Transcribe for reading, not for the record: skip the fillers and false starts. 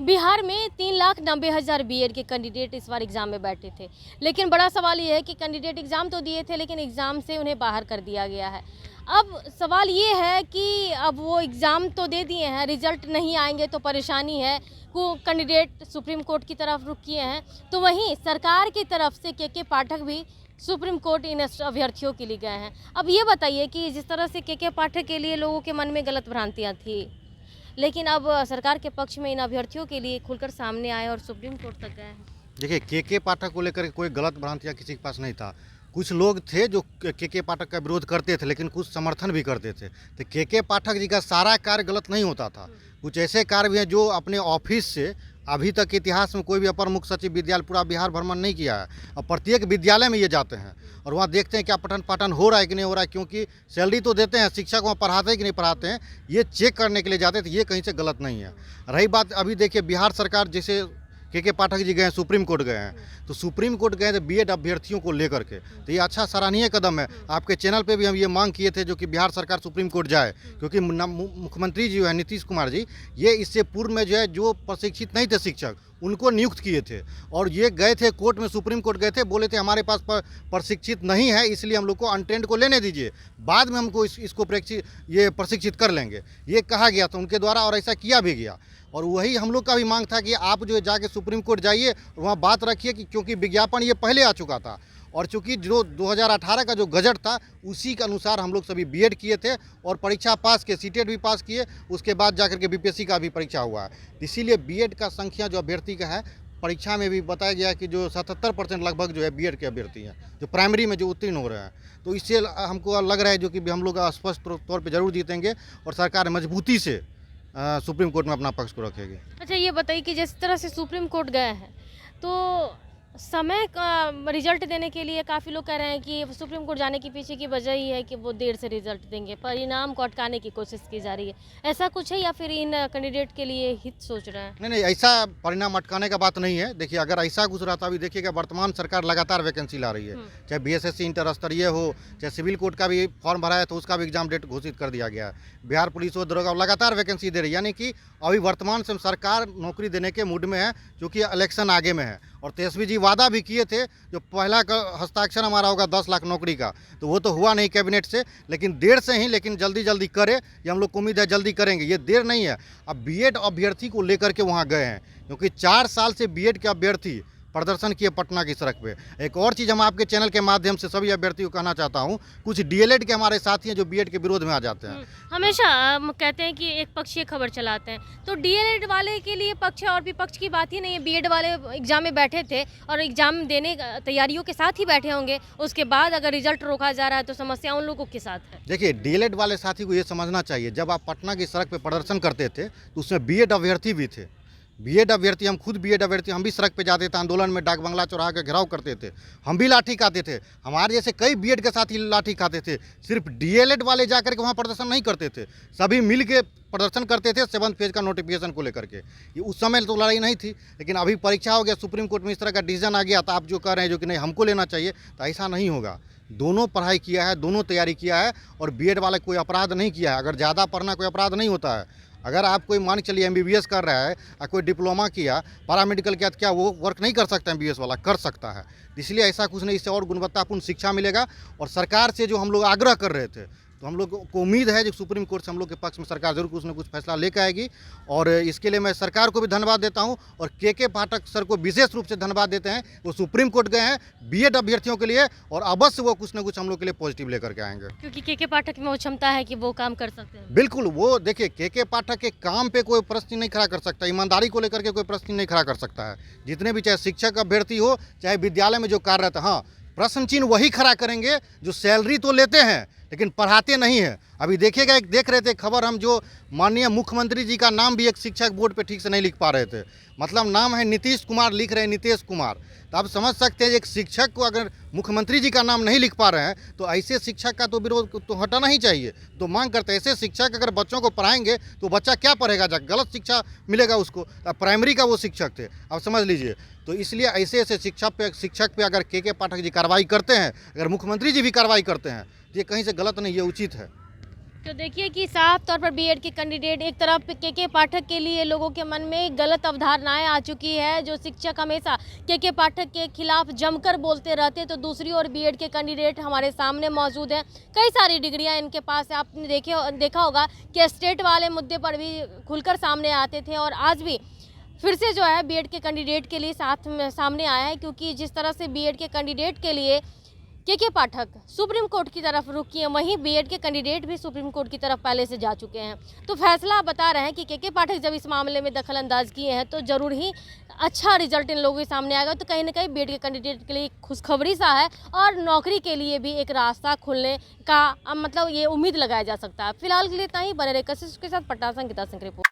बिहार में 3,90,000 बीएड के कैंडिडेट इस बार एग्ज़ाम में बैठे थे। लेकिन बड़ा सवाल ये है कि कैंडिडेट एग्ज़ाम तो दिए थे, लेकिन एग्ज़ाम से उन्हें बाहर कर दिया गया है। अब सवाल ये है कि अब वो एग्ज़ाम तो दे दिए हैं, रिज़ल्ट नहीं आएंगे तो परेशानी है। वो कैंडिडेट सुप्रीम कोर्ट की तरफ रुख किए हैं, तो वहीं सरकार की तरफ से के पाठक भी सुप्रीम कोर्ट इन अभ्यर्थियों के लिए गए हैं। अब ये बताइए कि जिस तरह से के पाठक के लिए लोगों के मन में गलत भ्रांतियाँ थी, लेकिन अब सरकार के पक्ष में इन अभ्यर्थियों के लिए खुलकर सामने आए और सुप्रीम कोर्ट तक गए हैं। देखिए के पाठक को लेकर कोई गलत भ्रांतियाँ किसी के पास नहीं था। कुछ लोग थे जो के पाठक का विरोध करते थे, लेकिन कुछ समर्थन भी करते थे। तो के पाठक जी का सारा कार्य गलत नहीं होता था। कुछ ऐसे कार्य भी हैं जो अपने ऑफिस से अभी तक के इतिहास में कोई भी अपर मुख्य सचिव विद्यालय पूरा बिहार भ्रमण नहीं किया है, और प्रत्येक विद्यालय में ये जाते हैं और वहाँ देखते हैं क्या पठन पाठन हो रहा है कि नहीं हो रहा है, क्योंकि सैलरी तो देते हैं, शिक्षक वहाँ पढ़ाते हैं कि नहीं पढ़ाते हैं, ये चेक करने के लिए जाते हैं। तो ये कहीं से गलत नहीं है। रही बात, अभी देखिए बिहार सरकार जैसे के पाठक जी गए हैं, सुप्रीम कोर्ट गए हैं, तो सुप्रीम कोर्ट गए थे बीएड अभ्यर्थियों को लेकर के। तो ये अच्छा सराहनीय कदम है। आपके चैनल पे भी हम ये मांग किए थे जो कि बिहार सरकार सुप्रीम कोर्ट जाए, क्योंकि मुख्यमंत्री जी है नीतीश कुमार जी, ये इससे पूर्व में जो है जो प्रशिक्षित नहीं थे शिक्षक, उनको नियुक्त किए थे और ये गए थे कोर्ट में, सुप्रीम कोर्ट गए थे, बोले थे हमारे पास प्रशिक्षित नहीं है, इसलिए हम लोग को अनट्रेंड को लेने दीजिए, बाद में हमको इसको प्रशिक्षित कर लेंगे, ये कहा गया था उनके द्वारा और ऐसा किया भी गया। और वही हम लोग का भी मांग था कि आप जो है जाके सुप्रीम कोर्ट जाइए और वहाँ बात रखिए कि क्योंकि विज्ञापन ये पहले आ चुका था और चूँकि जो 2018 का जो गजट था उसी के अनुसार हम लोग सभी बीएड किए थे और परीक्षा पास किए, सीटेट भी पास किए, उसके बाद जाकर के बीपीएससी का भी परीक्षा हुआ है। इसीलिए बीएड का संख्या जो अभ्यर्थी का है, परीक्षा में भी बताया गया कि जो 77% लगभग जो है बीएड के अभ्यर्थी हैं जो प्राइमरी में जो उत्तीर्ण हो रहे हैं। तो इससे हमको लग रहा है जो कि हम लोग स्पष्ट तौर पर जरूर जीतेंगे और सरकार मजबूती से सुप्रीम कोर्ट में अपना पक्ष को रखेगी। अच्छा, ये बताइए कि जिस तरह से सुप्रीम कोर्ट गए हैं, तो समय का रिजल्ट देने के लिए काफ़ी लोग कह रहे हैं कि सुप्रीम कोर्ट जाने के पीछे की वजह ही है कि वो देर से रिजल्ट देंगे, परिणाम को अटकाने की कोशिश की जा रही है। ऐसा कुछ है या फिर इन कैंडिडेट के लिए हित सोच रहे हैं? नहीं, ऐसा परिणाम अटकाने का बात नहीं है। देखिए, अगर ऐसा कुछ रहता, अभी देखिएगा वर्तमान सरकार लगातार वैकेंसी ला रही है, चाहे बीएसएससी इंटर स्तरीय हो, चाहे सिविल कोर्ट का भी फॉर्म भरा है तो उसका भी एग्जाम डेट घोषित कर दिया गया है। बिहार पुलिस हो, दरोगा, लगातार वैकेंसी दे रही है, यानी कि अभी वर्तमान से सरकार नौकरी देने के मूड में है, क्योंकि इलेक्शन आगे में है। और तेजस्वी जी वादा भी किए थे, जो पहला हस्ताक्षर हमारा होगा 10 लाख नौकरी का, तो वो तो हुआ नहीं कैबिनेट से, लेकिन देर से ही, लेकिन जल्दी करे, ये हम लोग को उम्मीद है जल्दी करेंगे, ये देर नहीं है। अब बीएड अभ्यर्थी को लेकर के वहाँ गए हैं, क्योंकि 4 साल से बीएड के अभ्यर्थी प्रदर्शन किए पटना की सड़क पे। एक और चीज़ हम आपके चैनल के माध्यम से सभी अभ्यर्थियों को कहना चाहता हूँ, कुछ डीएलएड के हमारे साथी हैं जो बीएड के विरोध में आ जाते हैं। हमेशा कहते हैं कि एक पक्षीय खबर चलाते हैं, तो डीएलएड वाले के लिए पक्ष और विपक्ष की बात ही नहीं है। बीएड वाले एग्जाम में बैठे थे और एग्जाम देने तैयारियों के साथ ही बैठे होंगे, उसके बाद अगर रिजल्ट रोका जा रहा है तो समस्या उन लोगों के साथ है। देखिए, डीएलएड वाले साथी को ये समझना चाहिए, जब आप पटना की सड़क पर प्रदर्शन करते थे तो उसमें बीएड अभ्यर्थी भी थे। बीएड अभ्यर्थी, हम खुद बीएड अभ्यर्थी, हम भी सड़क पे जाते थे, आंदोलन में डाक बंगला चौराहा के घेराव करते थे, हम भी लाठी खाते थे। हमारे जैसे कई बीएड के साथी लाठी खाते थे। सिर्फ डीएलएड वाले जाकर के वहाँ प्रदर्शन नहीं करते थे, सभी मिल के प्रदर्शन करते थे 7th फेज का नोटिफिकेशन को लेकर के। ये उस समय तो लड़ाई नहीं थी, लेकिन अभी परीक्षा हो गया, सुप्रीम कोर्ट में इस तरह का डिसीजन आ गया, तो आप जो कह रहे हैं जो कि नहीं हमको लेना चाहिए, तो ऐसा नहीं होगा। दोनों पढ़ाई किया है, दोनों तैयारी किया है और बीएड वाला कोई अपराध नहीं किया है। अगर ज़्यादा पढ़ना कोई अपराध नहीं होता है। अगर आप कोई मान के चलिए एमबीबीएस कर रहा है या कोई डिप्लोमा किया, पैरामेडिकल किया, तो क्या वो वर्क नहीं कर सकता? एमबीबीएस वाला कर सकता है। इसलिए ऐसा कुछ नहीं, इससे और गुणवत्तापूर्ण शिक्षा मिलेगा। और सरकार से जो हम लोग आग्रह कर रहे थे, तो हम लोग को उम्मीद है कि सुप्रीम कोर्ट से हम लोग के पक्ष में सरकार जरूर कुछ न कुछ फैसला लेकर आएगी। और इसके लिए मैं सरकार को भी धन्यवाद देता हूं और के पाठक सर को विशेष रूप से धन्यवाद देते हैं। वो सुप्रीम कोर्ट गए हैं बीएड अभ्यर्थियों के लिए और अवश्य वो कुछ न कुछ हम लोग के लिए पॉजिटिव लेकर के आएंगे, क्योंकि के पाठक में वो क्षमता है कि वो काम कर सकते हैं। बिल्कुल, वो देखिए के पाठक के काम पे कोई प्रश्न नहीं खड़ा कर सकता, ईमानदारी को लेकर के कोई प्रश्न नहीं खड़ा कर सकता है। जितने भी, चाहे शिक्षक अभ्यर्थी हो, चाहे विद्यालय में जो कार्यरत है, हाँ, प्रश्न चिन्ह वही खड़ा करेंगे जो सैलरी तो लेते हैं लेकिन पढ़ाते नहीं है। अभी देखिएगा, एक देख रहे थे खबर हम, जो माननीय मुख्यमंत्री जी का नाम भी एक शिक्षक बोर्ड पे ठीक से नहीं लिख पा रहे थे, मतलब नाम है नीतीश कुमार, लिख रहे हैं नीतीश कुमार। तो आप समझ सकते हैं एक शिक्षक को अगर मुख्यमंत्री जी का नाम नहीं लिख पा रहे हैं, तो ऐसे शिक्षक का तो विरोध तो हटाना ही चाहिए। तो मांग करते हैं ऐसे शिक्षक अगर बच्चों को पढ़ाएंगे तो बच्चा क्या पढ़ेगा, गलत शिक्षा मिलेगा उसको। प्राइमरी का वो शिक्षक थे, आप समझ लीजिए। तो इसलिए ऐसे शिक्षक पे अगर के पाठक जी कार्रवाई करते हैं, अगर मुख्यमंत्री जी भी कार्रवाई करते हैं, ये कहीं से गलत नहीं, ये उचित है। तो देखिए कि साफ तौर पर बीएड के कैंडिडेट एक तरफ के पाठक के लिए लोगों के मन में गलत अवधारणाएं आ चुकी है, जो शिक्षक हमेशा के पाठक के खिलाफ जमकर बोलते रहते हैं, तो दूसरी ओर बीएड के कैंडिडेट हमारे सामने मौजूद हैं। कई सारी डिग्रियां इनके पास है। आपने देखा होगा कि स्टेट वाले मुद्दे पर भी खुलकर सामने आते थे और आज भी फिर से जो है बीएड के कैंडिडेट के लिए सामने आया है, क्योंकि जिस तरह से बीएड के कैंडिडेट के लिए के पाठक सुप्रीम कोर्ट की तरफ रुख किए, वहीं बीएड के कैंडिडेट भी सुप्रीम कोर्ट की तरफ पहले से जा चुके हैं। तो फैसला बता रहे हैं कि के पाठक जब इस मामले में दखल अंदाज किए हैं तो जरूर ही अच्छा रिजल्ट इन लोगों के सामने आएगा। तो कहीं ना कहीं बीएड के कैंडिडेट के लिए खुशखबरी सा है और नौकरी के लिए भी एक रास्ता खुलने का मतलब ये उम्मीद लगाया जा सकता है। फिलहाल के लिए इतना ही। बने रहे कशिश के साथ। पटना से अंकिता सिंह की रिपोर्ट।